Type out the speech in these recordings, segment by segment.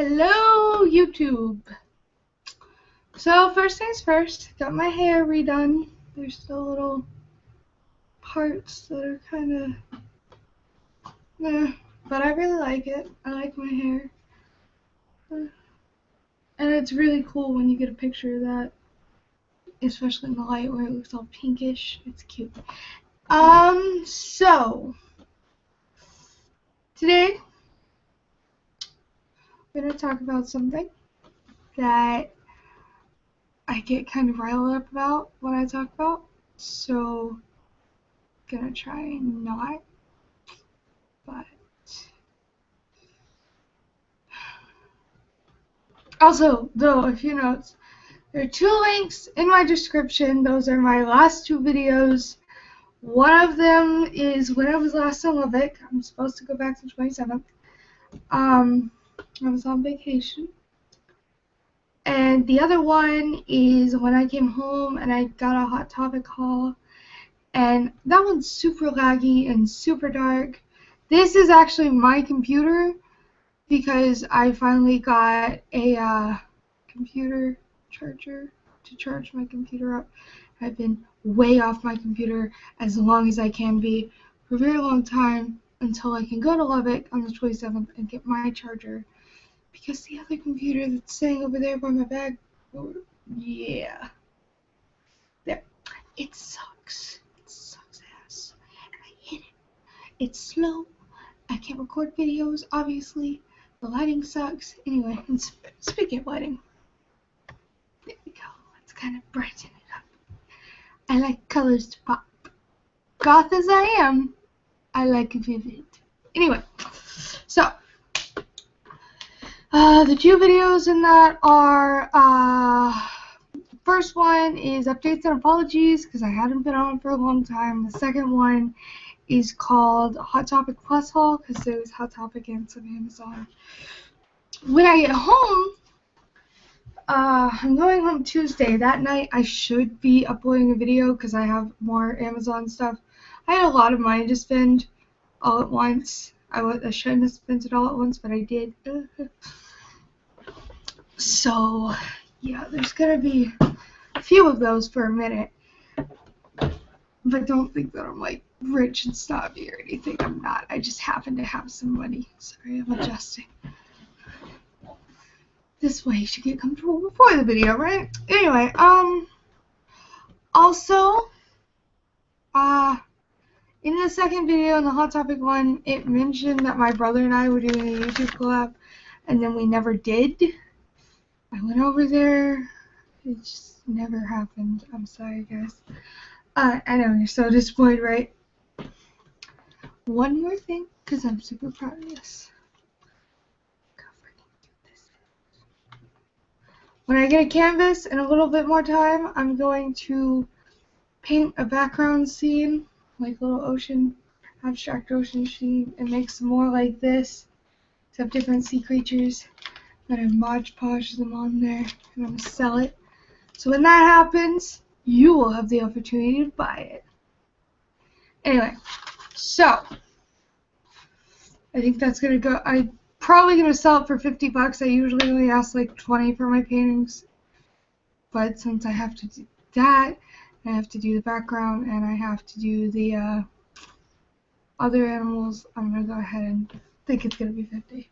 Hello, YouTube. So first things first, got my hair redone. There's still little parts that are kind of, but I really like it. I like my hair. And it's really cool when you get a picture of that, especially in the light where it looks all pinkish. It's cute. So today we're going to talk about something that I get kind of riled up about when I talk about, so gonna try not, but also, though, a few notes. There are 2 links in my description. Those are my last 2 videos. One of them is when I was last in Lubbock. I'm supposed to go back to the 27th. I was on vacation. And the other one is when I came home and I got a Hottopic Haul. And that one's super laggy and super dark. This is actually my computer because I finally got a computer charger to charge my computer up. I've been way off my computer as long as I can be for a very long time until I can go to Lubbock on the 27th and get my charger, because the other computer that's sitting over there by my bag, yeah, there, it sucks. It sucks ass. I hate it. It's slow. I can't record videos, obviously. The lighting sucks. Anyway, speaking of lighting, there we go. Let's kind of brighten it up. I like colors to pop. Goth as I am, I like vivid. Anyway, so the 2 videos in that are, first one is updates and apologies because I hadn't been on for a long time. The second one is called Hottopic Plus Haul because there was Hottopic and some Amazon. When I get home, I'm going home Tuesday. That night I should be uploading a video because I have more Amazon stuff. I had a lot of money to spend all at once. I shouldn't have spent it all at once, but I did. So, yeah, there's going to be a few of those for a minute. But don't think that I'm, like, rich and snobby or anything. I'm not. I just happen to have some money. Sorry, I'm adjusting. This way you should get comfortable before the video, right? Anyway, also, in the second video, in the Hottopic one, it mentioned that my brother and I were doing a YouTube collab, and then we never did. I went over there. It just never happened. I'm sorry, guys. I know, you're so disappointed, right? One more thing, because I'm super proud of this. When I get a canvas and a little bit more time, I'm going to paint a background scene, like a little ocean, abstract ocean scene, and make some more like this, except different sea creatures. I'm going to Mod Podge them on there, and I'm going to sell it. So when that happens, you will have the opportunity to buy it. Anyway, so I think that's going to go. I'm probably going to sell it for $50. I usually only ask like 20 for my paintings. But since I have to do that, I have to do the background, and I have to do the other animals, I'm going to go ahead and think it's going to be 50.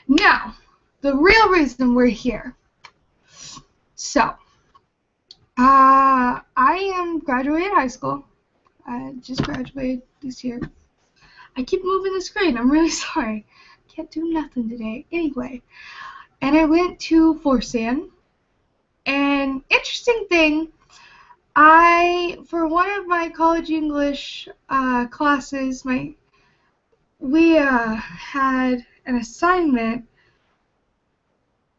Now, the real reason we're here. So, I am graduating high school. I just graduated this year. I keep moving the screen. I'm really sorry. Can't do nothing today. Anyway, and I went to Forsan. And interesting thing, for one of my college English classes, we had an assignment.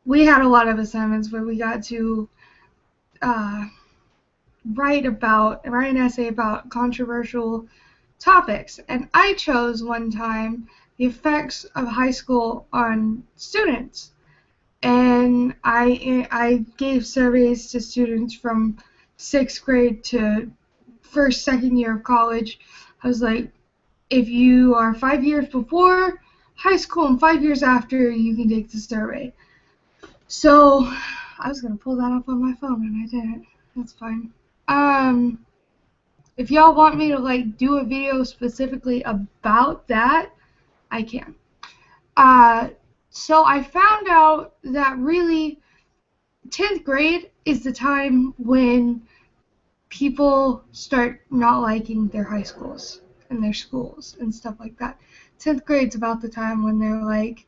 We had a lot of assignments where we got to write an essay about controversial topics, and I chose one time the effects of high school on students. And I gave surveys to students from 6th grade to second year of college. I was like, if you are 5 years before high school and 5 years after you can take the survey. So I was gonna pull that up on my phone and I didn't. That's fine. If y'all want me to like do a video specifically about that, I can. So I found out that really 10th grade is the time when people start not liking their high schools and their schools and stuff like that. 10th grade's about the time when they're like,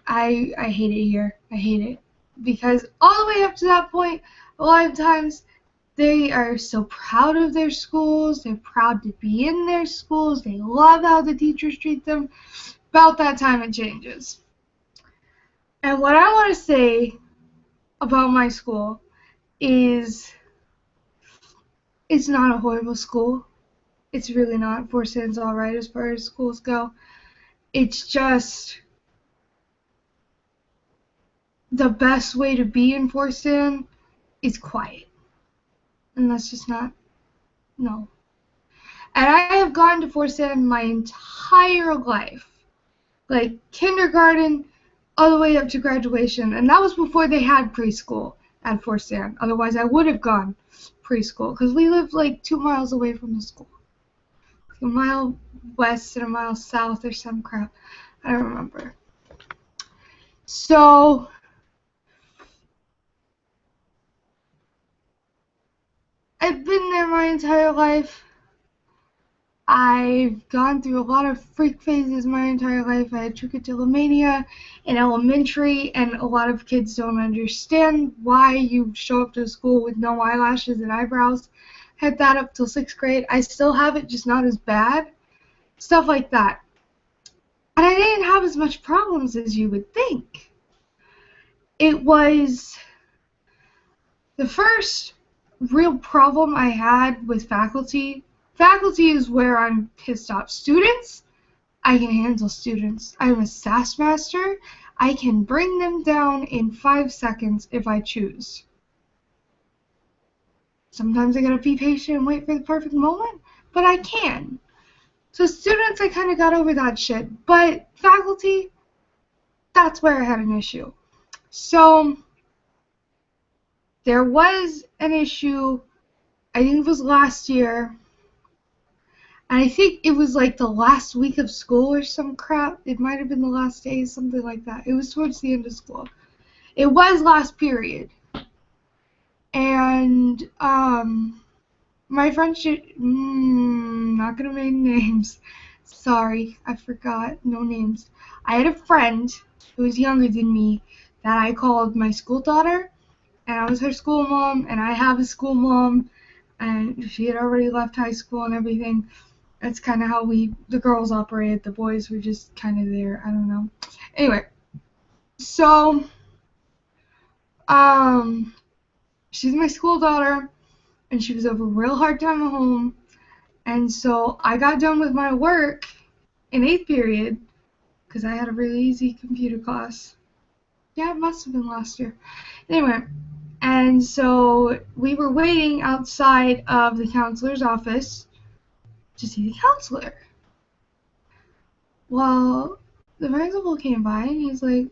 I hate it here. I hate it. Because all the way up to that point, a lot of times they are so proud of their schools. They're proud to be in their schools. They love how the teachers treat them. About that time it changes. And what I want to say about my school is it's not a horrible school. It's really not. Forsan's alright as far as schools go. It's just the best way to be in Forsan is quiet. And that's just not, no. And I have gone to Forsan my entire life. Like kindergarten all the way up to graduation. And that was before they had preschool at Forsan. Otherwise I would have gone preschool. Because we lived like 2 miles away from the school. A mile west and a mile south or some crap. I don't remember. So I've been there my entire life. I've gone through a lot of freak phases my entire life. I had trichotillomania in elementary, and a lot of kids don't understand why you show up to school with no eyelashes and eyebrows. Had that up till 6th grade. I still have it, just not as bad. Stuff like that. And I didn't have as much problems as you would think. It was the first real problem I had with faculty. Faculty is where I'm pissed off. Students, I can handle students. I'm a SAS master. I can bring them down in 5 seconds if I choose. Sometimes I gotta be patient and wait for the perfect moment, but I can. So students, I kind of got over that shit. But faculty, that's where I had an issue. So there was an issue, I think it was last year, and I think it was like the last week of school or some crap. It might have been the last day, something like that. It was towards the end of school. It was last period. And my friend not gonna name names. Sorry, I forgot. No names. I had a friend who was younger than me that I called my school daughter, and I was her school mom, and I have a school mom, and she had already left high school and everything. That's kind of how the girls operated. The boys were just kind of there. I don't know. Anyway, so she's my school daughter, and she was over a real hard time at home. And so I got done with my work in 8th period because I had a really easy computer class. Yeah, it must have been last year. Anyway, and so we were waiting outside of the counselor's office to see the counselor. Well, the principal came by and he's like,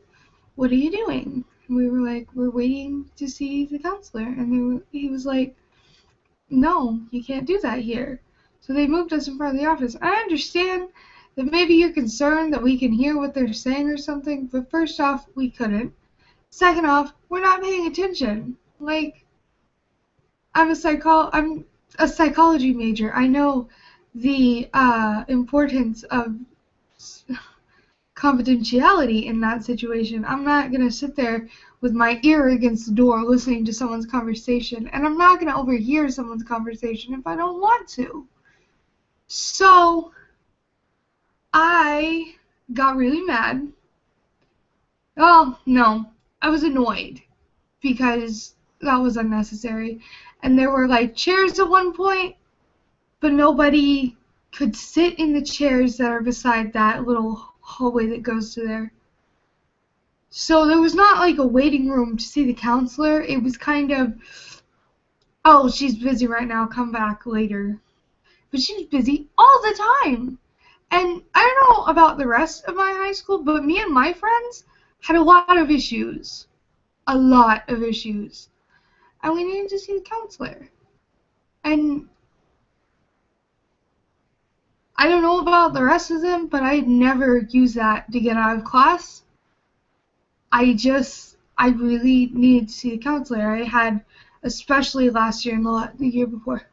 "What are you doing?" And we were like, "We're waiting to see the counselor." And he was like, "No, you can't do that here." So they moved us in front of the office. I understand that maybe you're concerned that we can hear what they're saying or something, but first off, we couldn't. Second off, we're not paying attention. Like, I'm a psychology major. I know the importance of confidentiality in that situation. I'm not going to sit there with my ear against the door listening to someone's conversation, and I'm not going to overhear someone's conversation if I don't want to. So I got really mad. Oh, no. I was annoyed because that was unnecessary. And there were like chairs at one point, but nobody could sit in the chairs that are beside that little hallway that goes to there. So there was not like a waiting room to see the counselor. It was kind of, "Oh, she's busy right now, come back later." But she was busy all the time. And I don't know about the rest of my high school, but me and my friends had a lot of issues. A lot of issues. And we needed to see the counselor. And I don't know about the rest of them, but I never used that to get out of class. I really needed to see the counselor. I had, especially last year and the year before.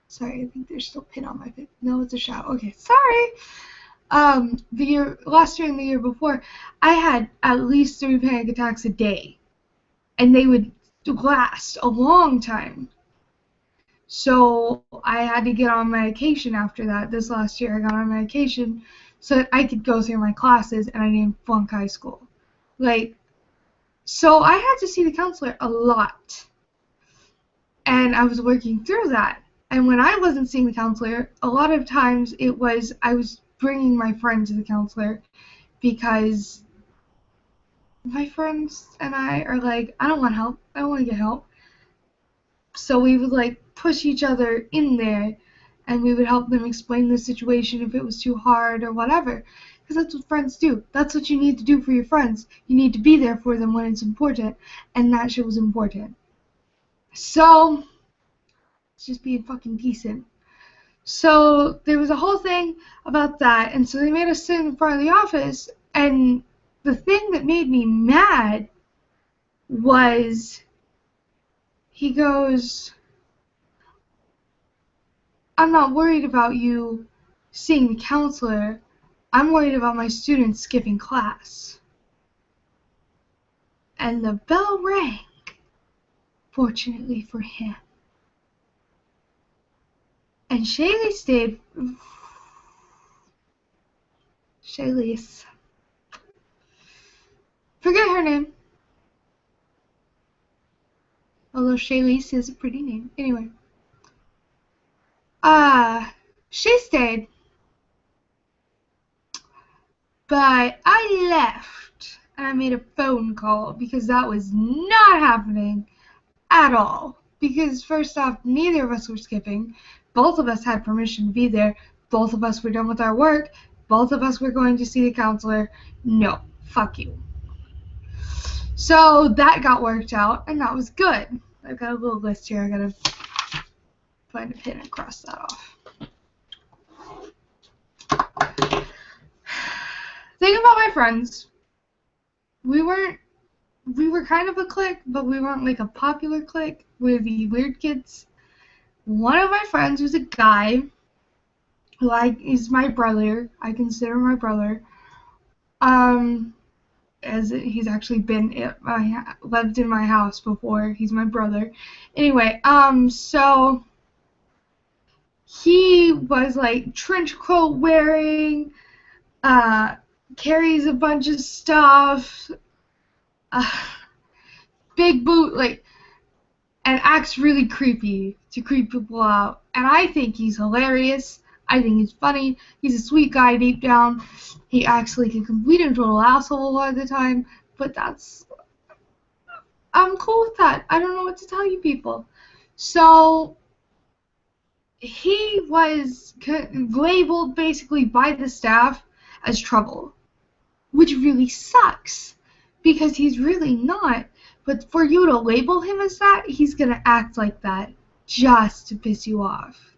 Sorry, I think there's still pin on my face. No, it's a shadow. Okay, sorry. Last year and the year before, I had at least 3 panic attacks a day, and they would last a long time. So I had to get on medication after that. This last year, I got on medication so that I could go through my classes and I didn't flunk high school. So I had to see the counselor a lot, and I was working through that. And when I wasn't seeing the counselor, a lot of times I was bringing my friend to the counselor because my friends and I are like, I don't want help. I don't want to get help. So we would push each other in there, and we would help them explain the situation if it was too hard or whatever. Because that's what friends do. That's what you need to do for your friends. You need to be there for them when it's important, and that shit was important. So, it's just being fucking decent. So, there was a whole thing about that, and so they made us sit in front of the office, and the thing that made me mad was, he goes, I'm not worried about you seeing the counselor. I'm worried about my students skipping class. And the bell rang, fortunately for him. And Shaylee stayed. Shaylee's. Forget her name. Although Shaylee's is a pretty name. Anyway. She stayed. But I left. And I made a phone call because that was not happening at all. Because first off, neither of us were skipping. Both of us had permission to be there. Both of us were done with our work. Both of us were going to see the counselor. No, fuck you. So that got worked out, and that was good. I've got a little list here. I gotta find a pin and cross that off. Think about my friends. We were kind of a clique, but we weren't like a popular clique. We're the weird kids. One of my friends was a guy who is my brother. I consider my brother. As he's actually lived in my house before. He's my brother. Anyway, so he was trench coat wearing, carries a bunch of stuff, big boot, and acts really creepy to creep people out. And I think he's hilarious. I think he's funny. He's a sweet guy deep down. He acts like a complete and total asshole a lot of the time, but I'm cool with that. I don't know what to tell you people. So, he was labeled basically by the staff as trouble, which really sucks, because he's really not. But for you to label him as that, he's gonna act like that just to piss you off.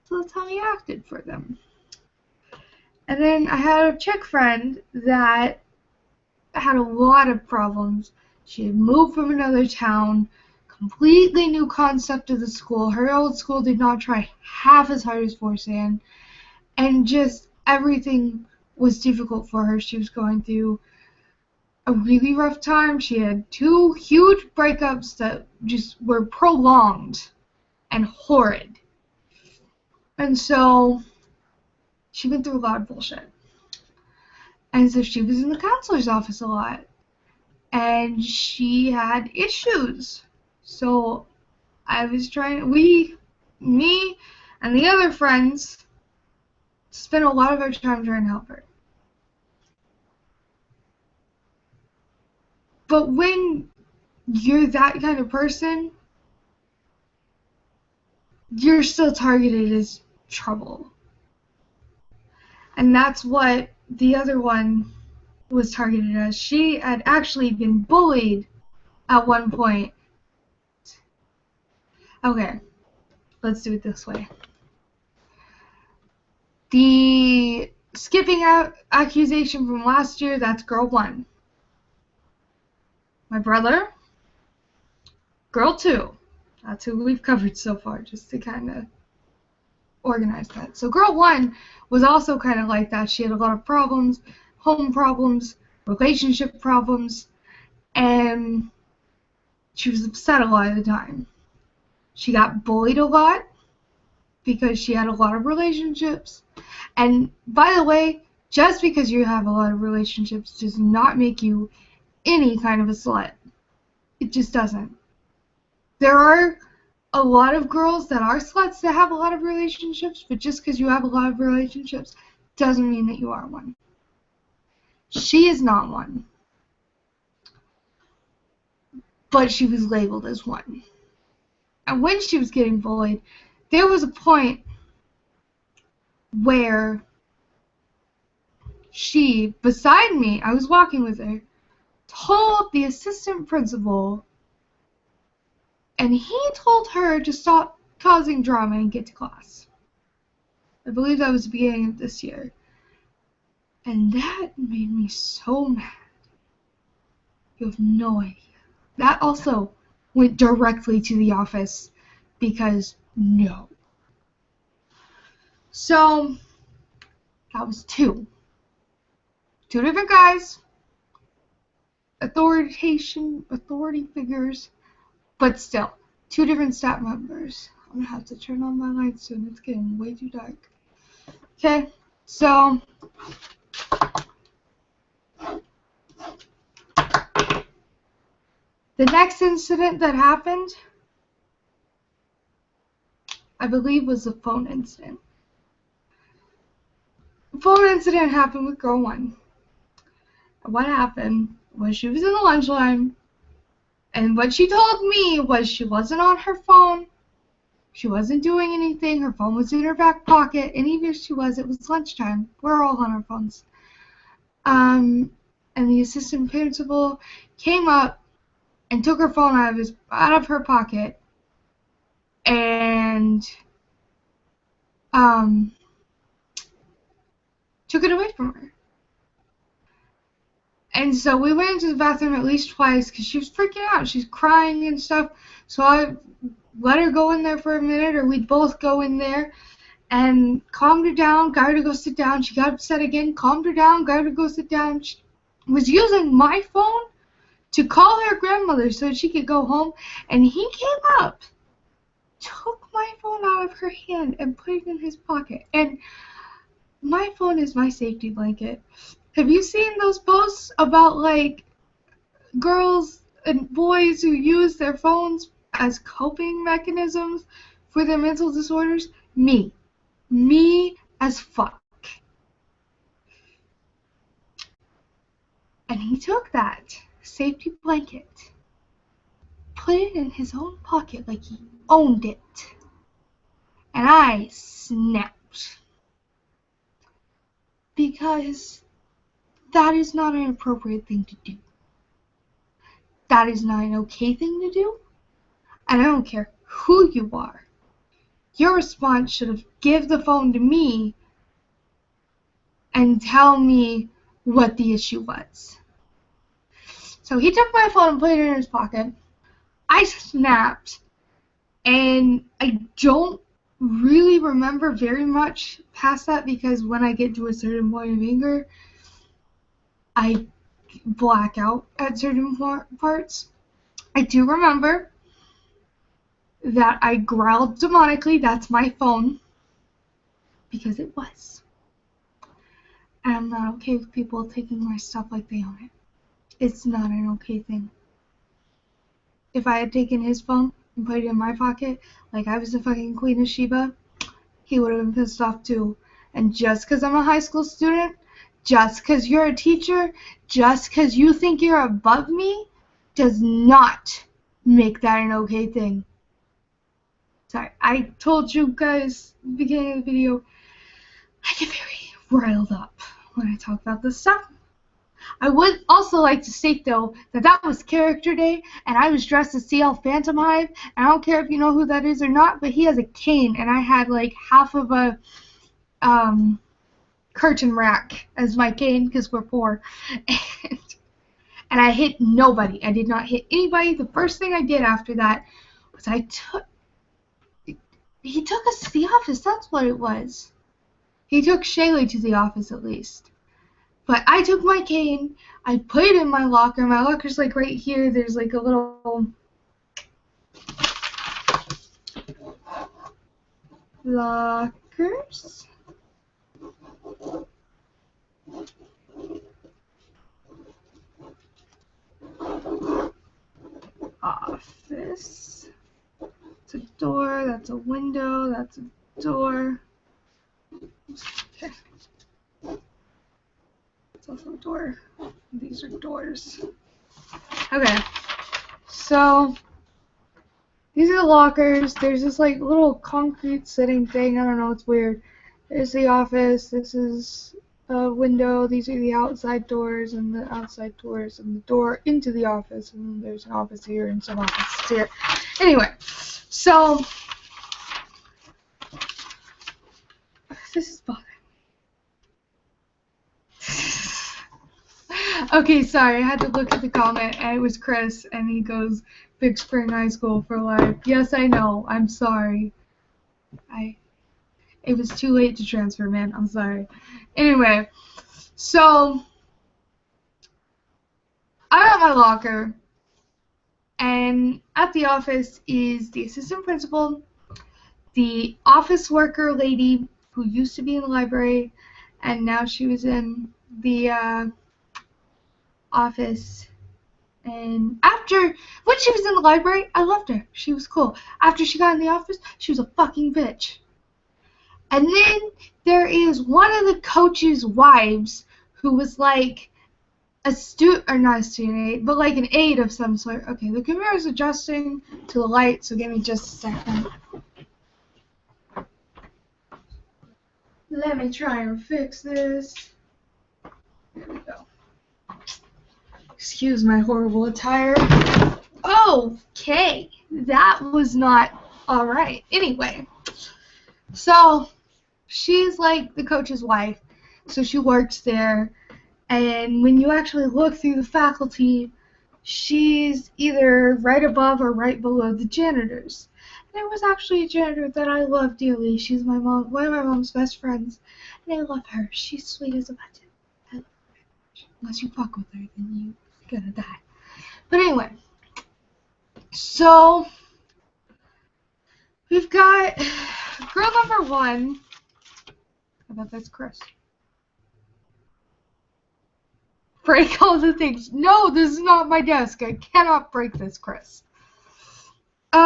So that's how he acted for them. And then I had a chick friend that had a lot of problems. She had moved from another town, completely new concept of the school. Her old school did not try half as hard as Forsan, and just everything was difficult for her. She was going through a really rough time. She had 2 huge breakups that just were prolonged and horrid. And so she went through a lot of bullshit. And so she was in the counselor's office a lot. And she had issues. So I was me and the other friends spent a lot of our time trying to help her. But when you're that kind of person, you're still targeted as trouble. And that's what the other one was targeted as. She had actually been bullied at one point. Okay, let's do it this way. The skipping out accusation from last year, that's girl 1. My brother, girl 2. That's who we've covered so far, just to kind of organize that. So girl 1 was also kind of like that. She had a lot of problems, home problems, relationship problems, and she was upset a lot of the time. She got bullied a lot because she had a lot of relationships. And by the way, just because you have a lot of relationships does not make you any kind of a slut. It just doesn't. There are a lot of girls that are sluts that have a lot of relationships, but just because you have a lot of relationships doesn't mean that you are one. She is not one. But she was labeled as one. And when she was getting bullied, there was a point where she, beside me, I was walking with her, told the assistant principal, and he told her to stop causing drama and get to class. I believe that was the beginning of this year. And that made me so mad. You have no idea. That also went directly to the office because no. So that was 2. 2 different guys. Authority figures. But still, 2 different staff members. I'm going to have to turn on my lights soon. It's getting way too dark. Okay, so the next incident that happened, I believe, was the phone incident. The phone incident happened with girl 1. And what happened was she was in the lunch line, and what she told me was she wasn't on her phone. She wasn't doing anything. Her phone was in her back pocket. And even if she was, it was lunchtime. We're all on our phones. And the assistant principal came up and took her phone out of her pocket and took it away from her. And so we went into the bathroom at least twice because she was freaking out. She's crying and stuff. So I let her go in there for a minute, or we'd both go in there and calmed her down, got her to go sit down. She got upset again, calmed her down, got her to go sit down. She was using my phone to call her grandmother so she could go home, and he came up, took my phone out of her hand and put it in his pocket. And my phone is my safety blanket. Have you seen those posts about, like, girls and boys who use their phones as coping mechanisms for their mental disorders? Me as fuck. And he took that safety blanket, put it in his own pocket like he owned it. And I snapped. Because that is not an appropriate thing to do. That is not an okay thing to do. And I don't care who you are. Your response should have given the phone to me and tell me what the issue was. So he took my phone and put it in his pocket. I snapped, and I don't really remember very much past that because when I get to a certain point of anger, I black out at certain parts. I do remember that I growled demonically, that's my phone, because it was. And I'm not okay with people taking my stuff like they own it. It's not an okay thing. If I had taken his phone and put it in my pocket, like I was the fucking Queen of Sheba, he would have been pissed off too. And just because I'm a high school student, just because you're a teacher, just because you think you're above me, does not make that an okay thing. Sorry, I told you guys at the beginning of the video, I get very riled up when I talk about this stuff. I would also like to state, though, that that was character day, and I was dressed as CL Phantom Hive, and I don't care if you know who that is or not, but he has a cane, and I had, like, half of a, curtain rack as my cane, because we're poor, and I hit nobody. I did not hit anybody. The first thing I did after that was he took us to the office, that's what it was. He took Shaylee to the office, at least. But I took my cane, I put it in my locker. My locker's like right here. There's like a little lockers. Office. It's a door, that's a window, that's a door. Okay. It's also a door. These are doors. Okay. So these are the lockers. There's this like little concrete sitting thing. I don't know, it's weird. There's the office. This is a window. These are the outside doors and the outside doors and the door into the office. And then there's an office here and some offices here. Anyway, so this is bothering me. Okay, sorry, I had to look at the comment, and it was Chris, and he goes, Big Spring High School for life. Yes, I know, I'm sorry. It was too late to transfer, man, I'm sorry. Anyway, so, I'm at my locker, and at the office is the assistant principal, the office worker lady who used to be in the library, and now she was in the office. And when she was in the library, I loved her. She was cool. After she got in the office, she was a fucking bitch. And then there is one of the coach's wives who was like a student, or not a student aide, but like an aide of some sort. Okay, the camera is adjusting to the light, so give me just a second. Let me try and fix this. There we go. Excuse my horrible attire. Okay, that was not alright. Anyway, so she's like the coach's wife, so she works there, and when you actually look through the faculty, she's either right above or right below the janitors. There was actually a janitor that I love dearly. She's one of my mom's best friends, and I love her. She's sweet as a button. I love her very much. Unless you fuck with her, then you're gonna die. But anyway, so we've got girl number 1. I bet that's Chris. Break all the things. No, this is not my desk. I cannot break this, Chris. We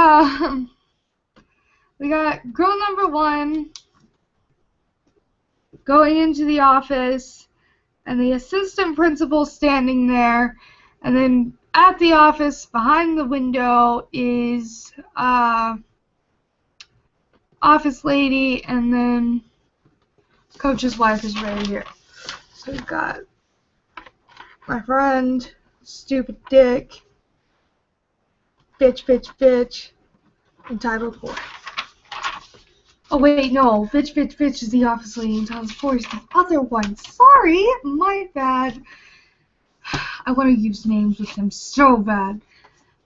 got girl number 1 going into the office, and the assistant principal standing there, and then at the office behind the window is office lady, and then coach's wife is right here. So we've got my friend, stupid dick, bitch, entitled whore. Oh wait, no, bitch is the office lady, entitled whore is the other one. Sorry, my bad. I want to use names with them so bad.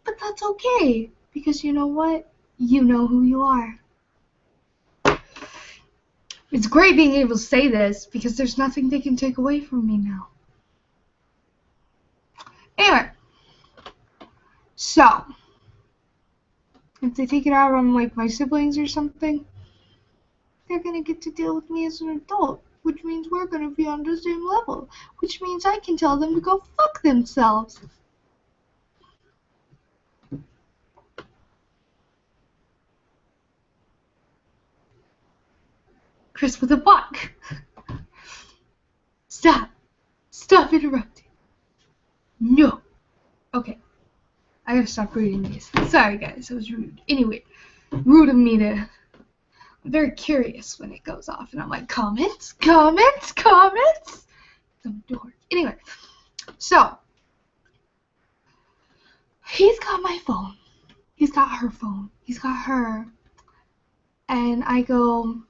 But that's okay, because you know what? You know who you are. It's great being able to say this, because there's nothing they can take away from me now. Anyway, so, if they take it out on, like, my siblings or something, they're gonna get to deal with me as an adult, which means we're gonna be on the same level, which means I can tell them to go fuck themselves. Chris with a buck. Stop interrupting. No. Okay. I gotta stop reading these. Sorry guys, that was rude. Anyway, rude of me to... very curious when it goes off, and I'm like, comments, comments, comments. Some dork. Anyway, so he's got my phone. He's got her phone. He's got her. And I go,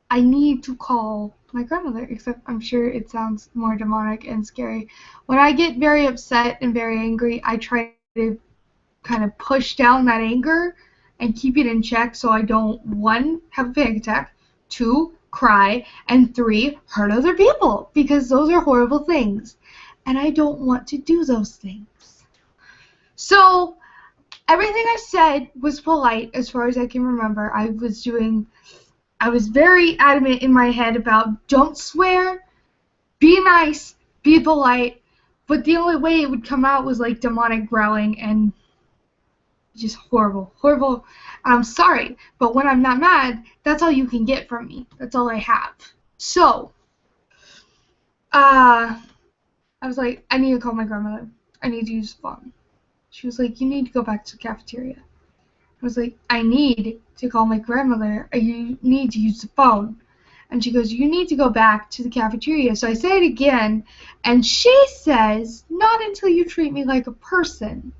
I need to call my grandmother, except I'm sure it sounds more demonic and scary. When I get very upset and very angry, I try to kind of push down that anger and keep it in check so I don't, 1, have a panic attack, 2, cry, and 3, hurt other people, because those are horrible things. And I don't want to do those things. So everything I said was polite as far as I can remember. I was very adamant in my head about don't swear, be nice, be polite, but the only way it would come out was like demonic growling and just horrible, horrible. I'm sorry, but when I'm not mad, that's all you can get from me. That's all I have. So, I was like, I need to call my grandmother. I need to use the phone. She was like, you need to go back to the cafeteria. I was like, I need to call my grandmother. You need to use the phone. And she goes, you need to go back to the cafeteria. So I say it again, and she says, not until you treat me like a person.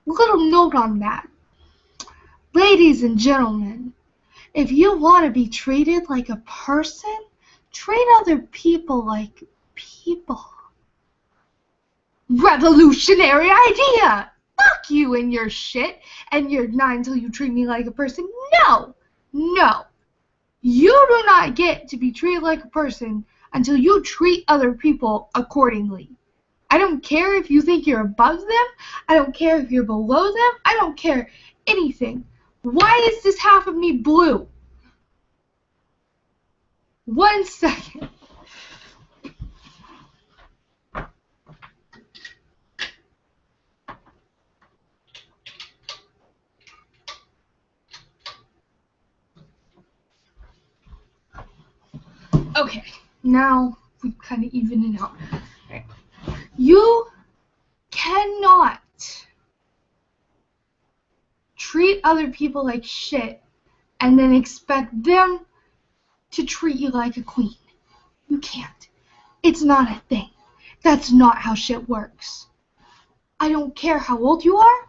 Little note on that. Ladies and gentlemen, if you want to be treated like a person, treat other people like people. Revolutionary idea! Fuck you and your shit, and you're not until you treat me like a person. No! No. You do not get to be treated like a person until you treat other people accordingly. I don't care if you think you're above them. I don't care if you're below them. I don't care anything. Why is this half of me blue? 1 second. Okay, now we kind of even it out. Right. You cannot treat other people like shit and then expect them to treat you like a queen. You can't. It's not a thing. That's not how shit works. I don't care how old you are.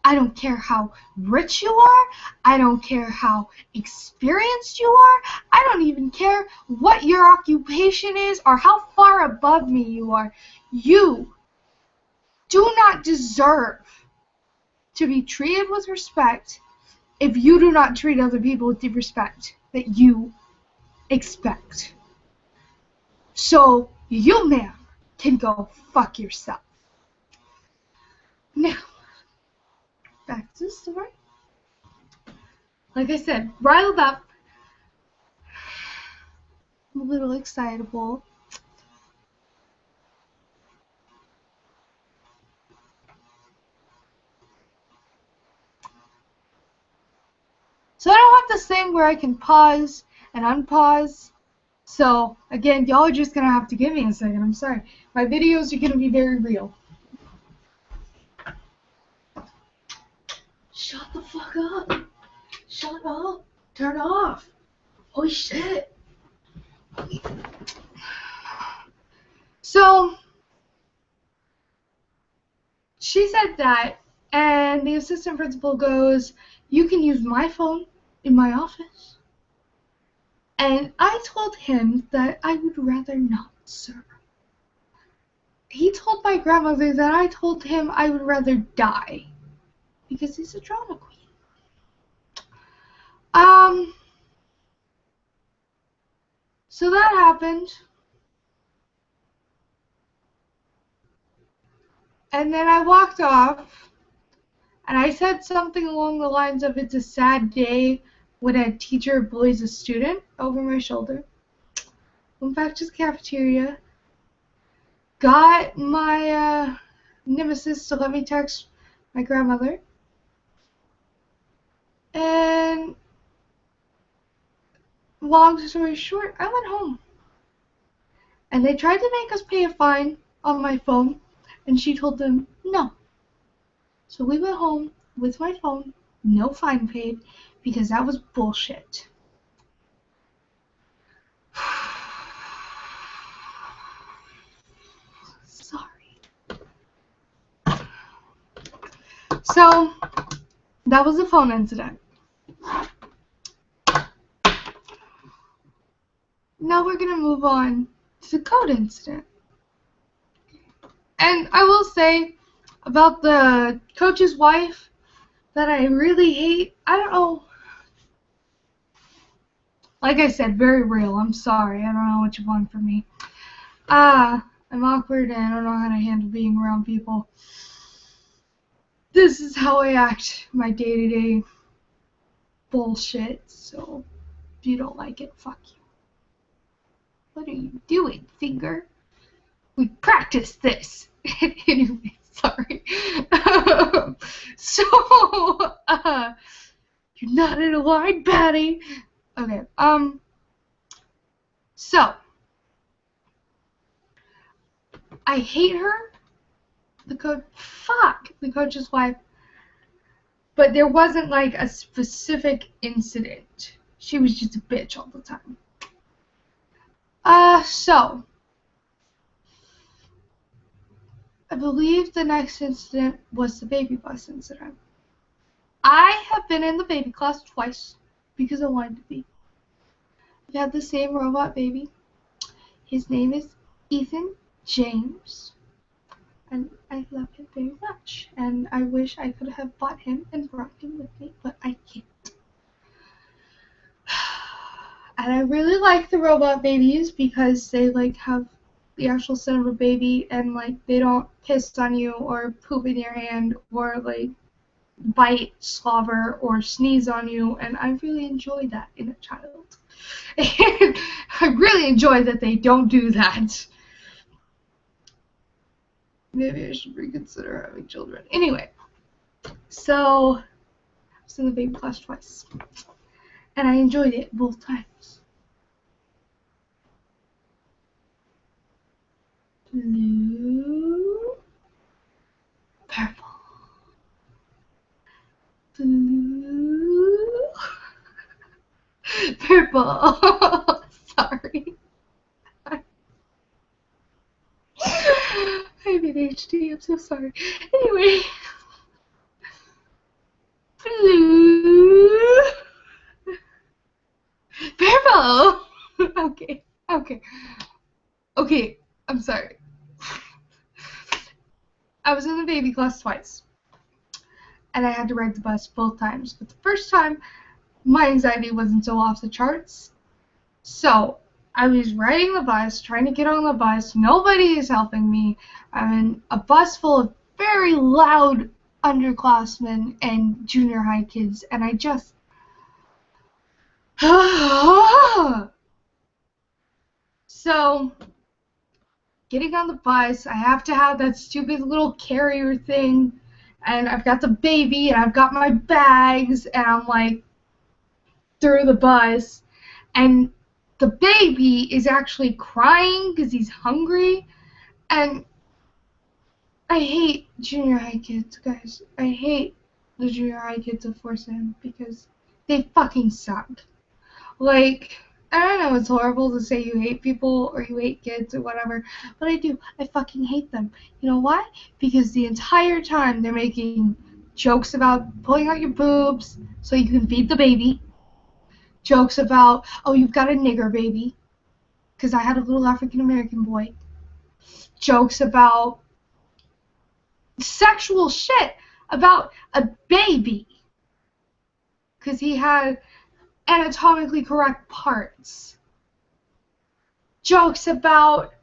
I don't care how rich you are. I don't care how experienced you are. I don't even care what your occupation is or how far above me you are. You do not deserve to be treated with respect if you do not treat other people with the respect that you expect. So you, ma'am, can go fuck yourself. Now, back to the story. Like I said, riled up, a little excitable. So I don't have this thing where I can pause and unpause. So, again, y'all are just going to have to give me a second. I'm sorry. My videos are going to be very real. Shut the fuck up. Shut up. Turn off. Holy shit. So, she said that, and the assistant principal goes, you can use my phone in my office. And I told him that I would rather not, sir. He told my grandmother that I told him I would rather die, because he's a drama queen. So that happened. And then I walked off, and I said something along the lines of, it's a sad day when a teacher bullies a student, over my shoulder. Went back to the cafeteria, got my nemesis to let me text my grandmother, and long story short, I went home. And they tried to make us pay a fine on my phone, and she told them no. So we went home, with my phone, no fine paid, because that was bullshit. Sorry. So, that was a phone incident. Now we're going to move on to the code incident. And I will say about the coach's wife that I really hate, I don't know. Like I said, very real. I'm sorry. I don't know what you want from me. I'm awkward and I don't know how to handle being around people. This is how I act my day-to-day bullshit. So, if you don't like it, fuck you. What are you doing, finger? We practiced this. Anyway, sorry. So, you're not in a line, Patty. Okay, so, I hate her, the coach's wife, but there wasn't like a specific incident. She was just a bitch all the time. So, I believe the next incident was the baby bus incident. I have been in the baby class twice because I wanted to be. I've had the same robot baby. His name is Ethan James, and I love him very much, and I wish I could have bought him and brought him with me, but I can't. And I really like the robot babies because they like have the actual son of a baby, and like they don't piss on you or poop in your hand or like bite, slobber, or sneeze on you, and I really enjoy that in a child. And I really enjoy that they don't do that. Maybe I should reconsider having children. Anyway, so I was in the baby class twice, and I enjoyed it both times. Blue, purple, blue, purple. Sorry. I have ADHD, I'm so sorry. Anyway. Blue. Purple. Okay, I'm sorry. I was in the baby class twice. And I had to ride the bus both times. But the first time, my anxiety wasn't so off the charts. So, I was riding the bus, trying to get on the bus. Nobody is helping me. I'm in a bus full of very loud underclassmen and junior high kids, and I just... So, getting on the bus, I have to have that stupid little carrier thing, and I've got the baby, and I've got my bags, and I'm like, through the bus, and the baby is actually crying because he's hungry, and I hate junior high kids, guys. I hate the junior high kids of Forsan because they fucking suck. Like, I know it's horrible to say you hate people or you hate kids or whatever, but I do. I fucking hate them. You know why? Because the entire time they're making jokes about pulling out your boobs so you can feed the baby. Jokes about, oh, you've got a nigger baby, because I had a little African-American boy. Jokes about sexual shit about a baby, because he had anatomically correct parts. Jokes about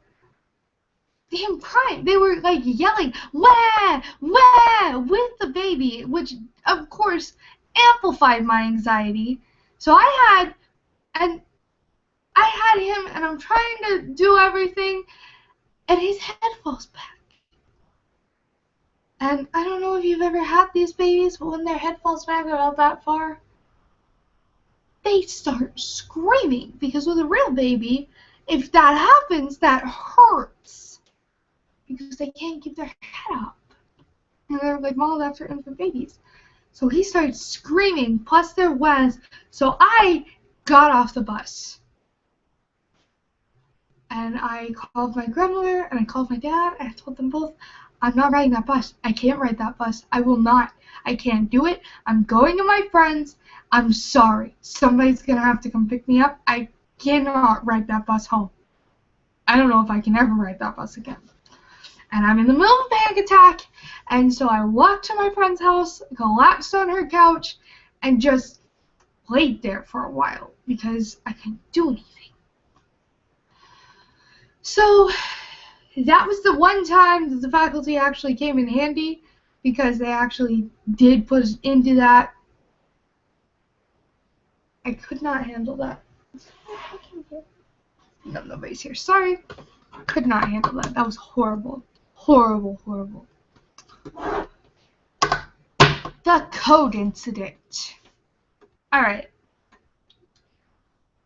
him crying. They were like yelling, wah, wah, with the baby, which of course amplified my anxiety. So I had him, and I'm trying to do everything, and his head falls back. And I don't know if you've ever had these babies, but when their head falls back about that far, they start screaming. Because with a real baby, if that happens, that hurts. Because they can't keep their head up. And they're like modeled after infant babies. So he started screaming, plus there was, so I got off the bus. And I called my grandmother, and I called my dad, and I told them both, I'm not riding that bus. I can't ride that bus. I will not. I can't do it. I'm going to my friends. I'm sorry. Somebody's going to have to come pick me up. I cannot ride that bus home. I don't know if I can ever ride that bus again. And I'm in the middle of a panic attack, and so I walked to my friend's house, collapsed on her couch, and just laid there for a while because I couldn't do anything. So that was the one time that the faculty actually came in handy, because they actually did put us into that. I could not handle that. No, nobody's here. Sorry. Could not handle that. That was horrible. Horrible, horrible. The code incident. Alright.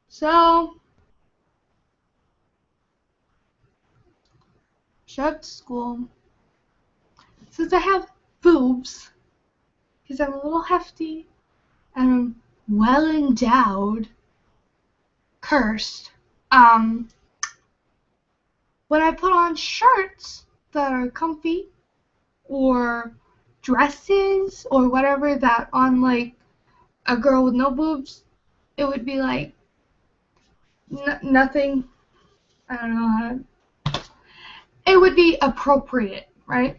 So, show up to school. Since I have boobs, because I'm a little hefty, and I'm well endowed, cursed, when I put on shirts that are comfy, or dresses, or whatever, that on like a girl with no boobs, it would be like nothing. I don't know how to, it would be appropriate, right?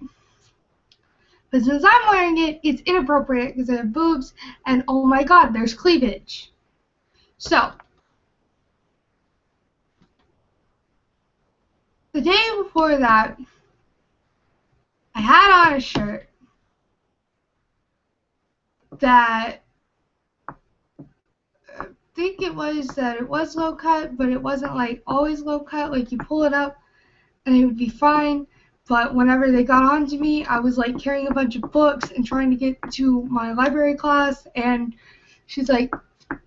But since I'm wearing it, it's inappropriate because I have boobs, and oh my god, there's cleavage. So, the day before that, I had on a shirt that, I think it was low cut, but it wasn't like always low cut, like you pull it up and it would be fine. But whenever they got onto me, I was like carrying a bunch of books and trying to get to my library class, and she's like,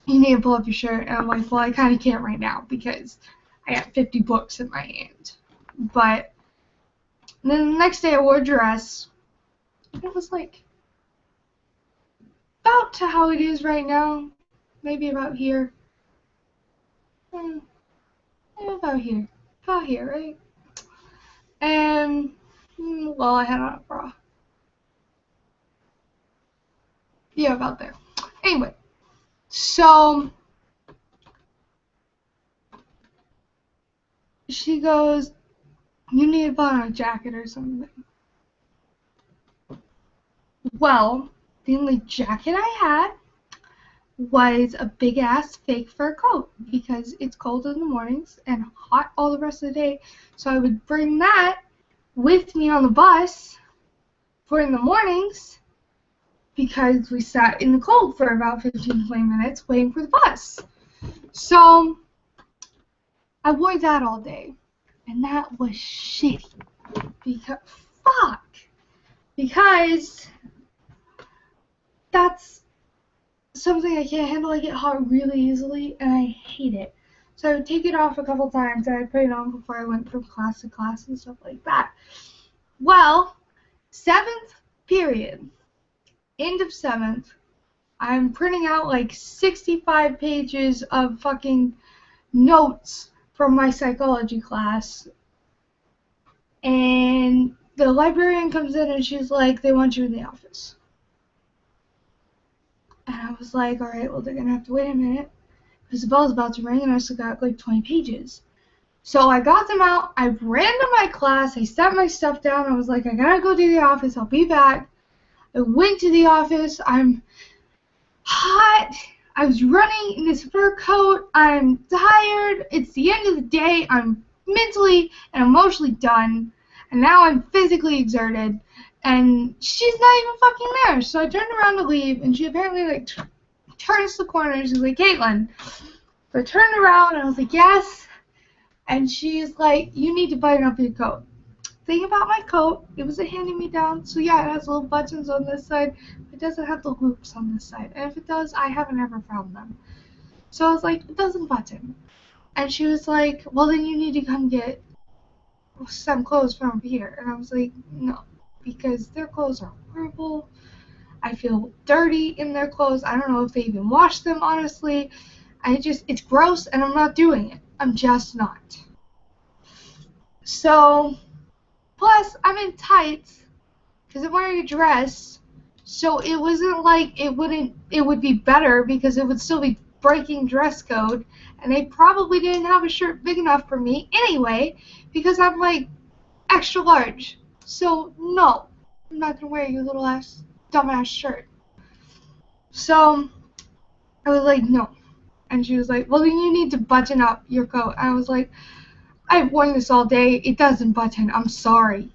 you need to pull up your shirt. And I'm like, well, I kind of can't right now because I got 50 books in my hand. But then the next day I wore a dress. It was like about to how it is right now. Maybe about here. About here. About here, right? And, well, I had on a bra. Yeah, about there. Anyway, so she goes, you need to put on a jacket or something. Well, the only jacket I had was a big ass fake fur coat because it's cold in the mornings and hot all the rest of the day. So I would bring that with me on the bus for in the mornings because we sat in the cold for about 15-20 minutes waiting for the bus. So I wore that all day, and that was shitty because that's something I can't handle. I get hot really easily, and I hate it. So I would take it off a couple times, and I'd put it on before I went from class to class and stuff like that. Well, 7th period, end of 7th, I'm printing out like 65 pages of fucking notes from my psychology class, and the librarian comes in and she's like, they want you in the office. And I was like, alright, well, they're going to have to wait a minute because the bell's about to ring and I still got like 20 pages. So I got them out, I ran to my class, I set my stuff down, I was like, I gotta go to the office, I'll be back. I went to the office, I'm hot, I was running in this fur coat, I'm tired, it's the end of the day, I'm mentally and emotionally done, and now I'm physically exerted, and she's not even fucking there. So I turned around to leave, and she apparently like turns the corner, and she's like, Caitlin. So I turned around, and I was like, yes, and she's like, you need to button up your coat. Thing about my coat, it was a hand-me-down, so yeah, it has little buttons on this side, but it doesn't have the loops on this side, and if it does, I haven't ever found them. So I was like, it doesn't button. And she was like, well, then you need to come get some clothes from here. And I was like, no, because their clothes are horrible. I feel dirty in their clothes. I don't know if they even wash them, honestly. It's gross, and I'm not doing it. I'm just not. So, plus, I'm in tights, because I'm wearing a dress, so it wasn't like it would be better, because it would still be breaking dress code, and they probably didn't have a shirt big enough for me anyway, because I'm like extra large. So, no, I'm not gonna wear your little ass, dumbass shirt. So, I was like, no. And she was like, well, then you need to button up your coat. I was like, I've worn this all day. It doesn't button. I'm sorry.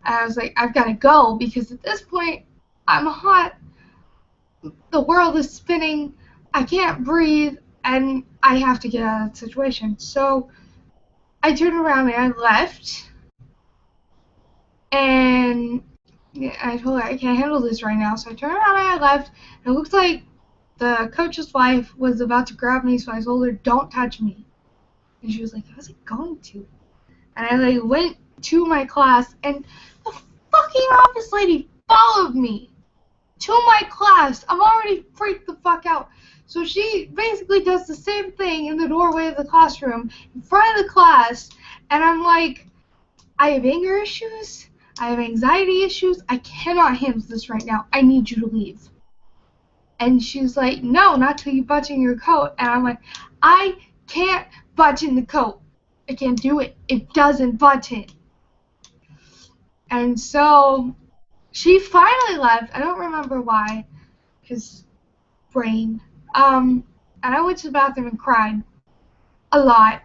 And I was like, I've got to go, because at this point, I'm hot. The world is spinning. I can't breathe. And I have to get out of that situation. So I turned around and I left. And I told her, I can't handle this right now. So I turned around and I left. And it looked like the coach's wife was about to grab me. So I told her, don't touch me. And she was like, how's it going to? And I like went to my class, and the fucking office lady followed me to my class. I'm already freaked the fuck out. So she basically does the same thing in the doorway of the classroom, in front of the class, and I'm like, I have anger issues, I have anxiety issues, I cannot handle this right now. I need you to leave. And she's like, no, not till you button your coat. And I'm like, I can't button the coat. I can't do it. It doesn't button. And so she finally left. I don't remember why, because brain. And I went to the bathroom and cried a lot.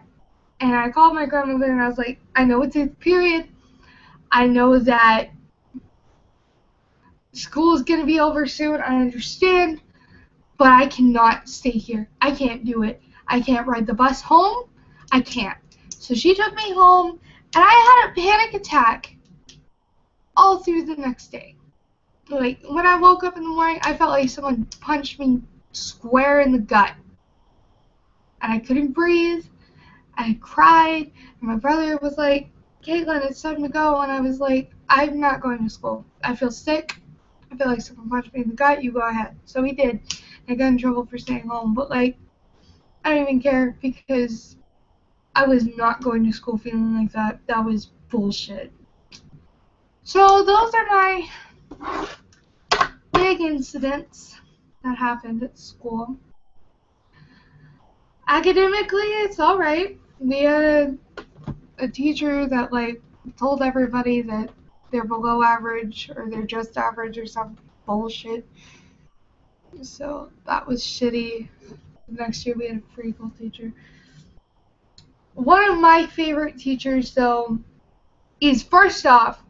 And I called my grandmother and I was like, I know it's 8th period. I know that school is going to be over soon. I understand. But I cannot stay here. I can't do it. I can't ride the bus home. I can't. So she took me home, and I had a panic attack all through the next day. Like, when I woke up in the morning, I felt like someone punched me square in the gut. And I couldn't breathe, and I cried, and my brother was like, Caitlin, it's time to go, and I was like, I'm not going to school. I feel sick. I feel like someone punched me in the gut. You go ahead. So he did. I got in trouble for staying home, but, like, I don't even care, because I was not going to school feeling like that. That was bullshit. So those are my big incidents that happened at school. Academically, it's alright. We had a teacher that, like, told everybody that they're below average or they're just average or some bullshit. So that was shitty. Next year we had a free equal teacher. One of my favorite teachers, though, is, first off,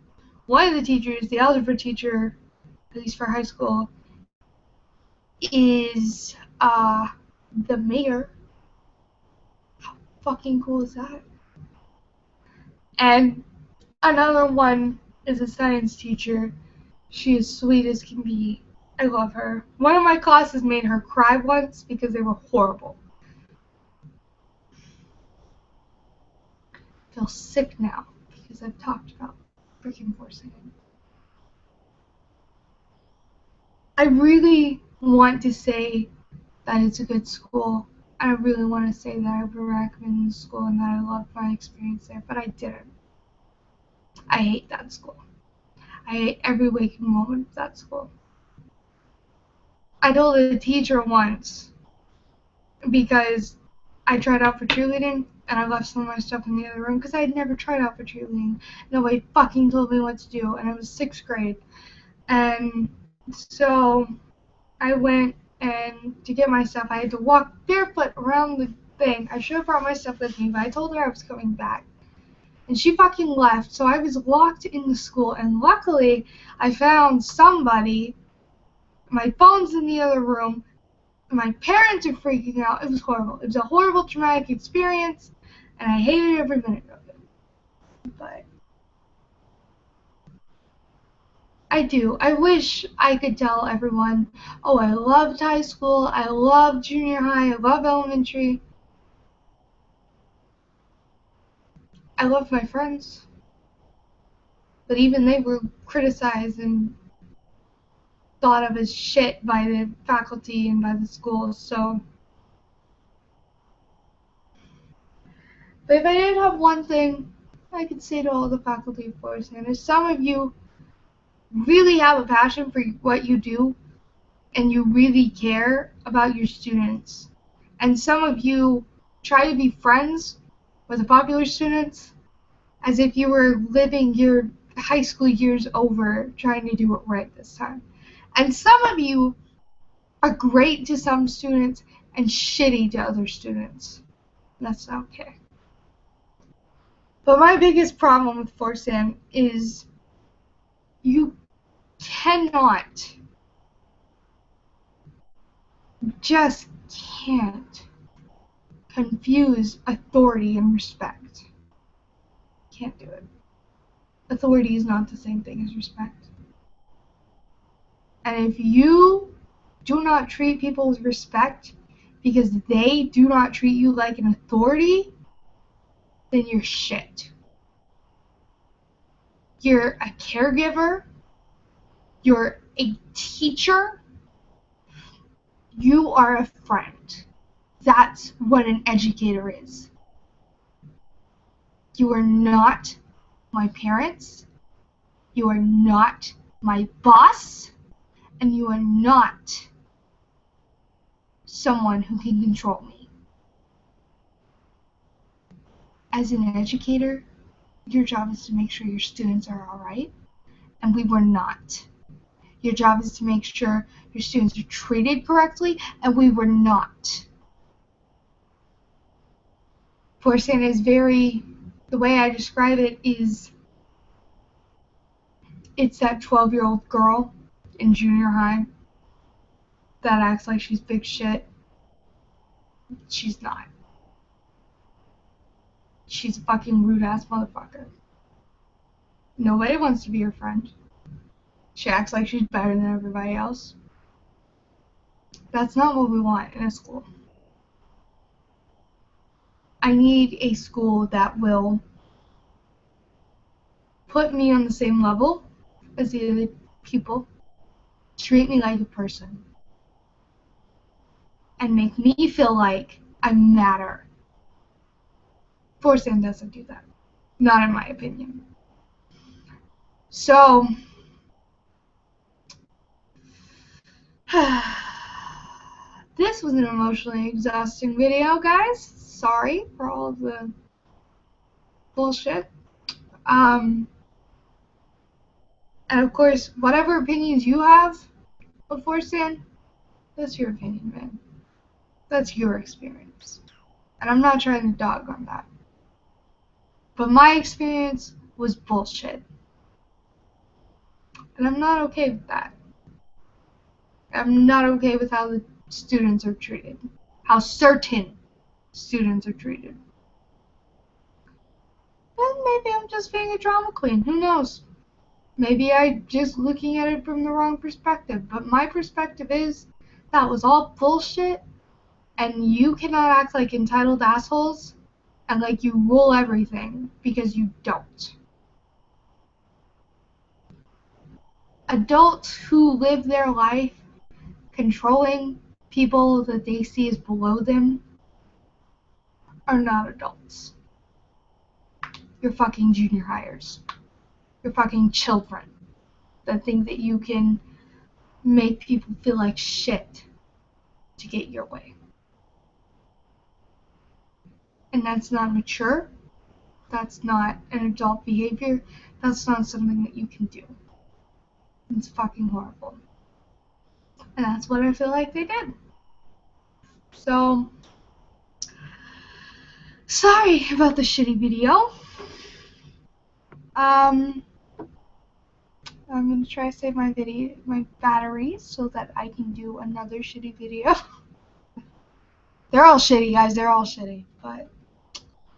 one of the teachers, the algebra teacher, at least for high school, is the mayor. How fucking cool is that? And another one is a science teacher. She is sweet as can be. I love her. One of my classes made her cry once because they were horrible. I feel sick now because I've talked about freaking Forsan. I really want to say that it's a good school. I really want to say that I would recommend the school and that I loved my experience there, but I didn't. I hate that school. I hate every waking moment of that school. I told the teacher once, because I tried out for cheerleading, and I left some of my stuff in the other room because I had never tried out for cheerleading. Nobody fucking told me what to do, and it was 6th grade. And so I went, and to get my stuff, I had to walk barefoot around the thing. I should have brought my stuff with me, but I told her I was coming back. And she fucking left, so I was locked in the school, and luckily I found somebody. My phone's in the other room. My parents are freaking out. It was horrible. It was a horrible, traumatic experience, and I hated every minute of it. But I do. I wish I could tell everyone, oh, I loved high school, I loved junior high, I love elementary. I loved my friends. But even they were criticized, and thought of as shit by the faculty and by the schools. So, but if I did have one thing I could say to all the faculty of Forsan is some of you really have a passion for what you do and you really care about your students. And some of you try to be friends with the popular students as if you were living your high school years over trying to do it right this time. And some of you are great to some students and shitty to other students. That's not okay. But my biggest problem with Forsan is you cannot, just can't confuse authority and respect. Can't do it. Authority is not the same thing as respect. And if you do not treat people with respect because they do not treat you like an authority, then you're shit. You're a caregiver. You're a teacher. You are a friend. That's what an educator is. You are not my parents. You are not my boss. And you are not someone who can control me. As an educator, your job is to make sure your students are alright, and we were not. Your job is to make sure your students are treated correctly, and we were not. Forsan is the way I describe it is, it's that 12-year-old girl in junior high that acts like she's big shit. She's not. She's a fucking rude-ass motherfucker. Nobody wants to be her friend. She acts like she's better than everybody else. That's not what we want in a school. I need a school that will put me on the same level as the other people, treat me like a person, and make me feel like I matter. Forsan doesn't do that. Not in my opinion. So, this was an emotionally exhausting video, guys. Sorry for all of the bullshit. And of course, whatever opinions you have of Forsan, that's your opinion, man. That's your experience. And I'm not trying to dog on that. But my experience was bullshit. And I'm not okay with that. I'm not okay with how the students are treated. How certain students are treated. And maybe I'm just being a drama queen. Who knows? Maybe I'm just looking at it from the wrong perspective. But my perspective is that was all bullshit. And you cannot act like entitled assholes and like you rule everything, because you don't. Adults who live their life controlling people that they see as below them are not adults. You're fucking junior hires. You're fucking children that think that you can make people feel like shit to get your way. And that's not mature. That's not an adult behavior. That's not something that you can do. It's fucking horrible. And that's what I feel like they did. So, sorry about the shitty video. I'm gonna try to save my batteries so that I can do another shitty video. They're all shitty, guys. They're all shitty. But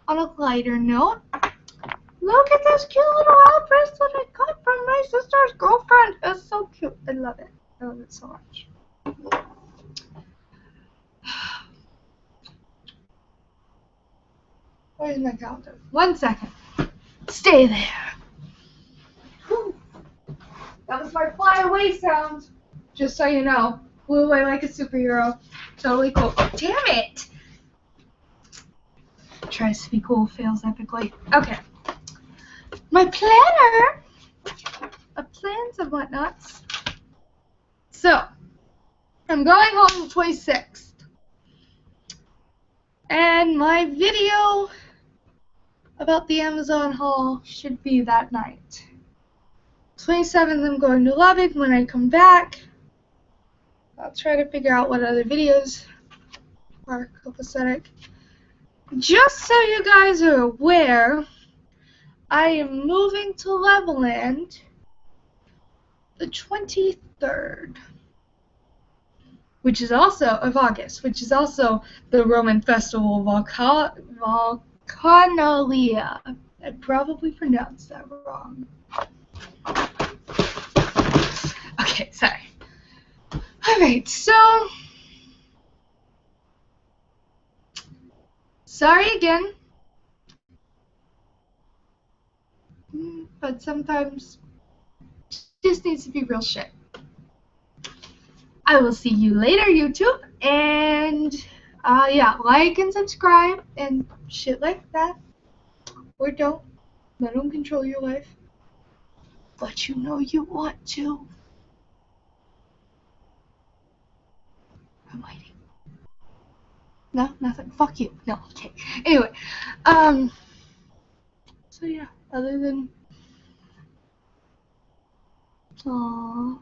on a lighter note, look at this cute little owl bracelet I got from my sister's girlfriend. It's so cute. I love it. I love it so much. Where's my calendar? 1 second. Stay there. Whew. That was my fly away sound. Just so you know. Blew away like a superhero. Totally cool. Oh, damn it! Tries to be cool, fails epically. Okay. My planner of plans and whatnots. So, I'm going home the 26th. And my video about the Amazon haul should be that night. 27th, I'm going to Lubbock. When I come back, I'll try to figure out what other videos are copacetic. Just so you guys are aware, I am moving to Leveland the 23rd, which is also of August, which is also the Roman festival Volcanologia. I probably pronounced that wrong. Okay, sorry. Alright, so sorry again. But sometimes it just needs to be real shit. I will see you later, YouTube, and yeah, like and subscribe and shit like that. Or don't. I don't control your life. But you know you want to. I'm waiting. No, nothing. Fuck you. No, okay. Anyway, so yeah, other than blue,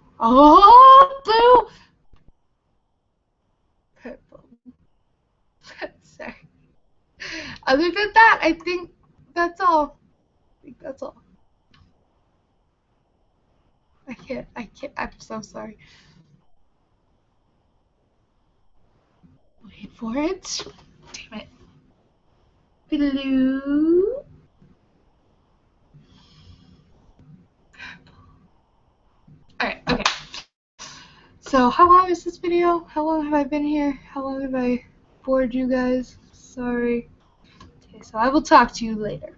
purple. Sorry. Other than that, I think that's all. I can't, I'm so sorry. Wait for it. Damn it. Blue. Alright, okay. So, how long is this video? How long have I been here? How long have I bored you guys? Sorry. Okay, so I will talk to you later.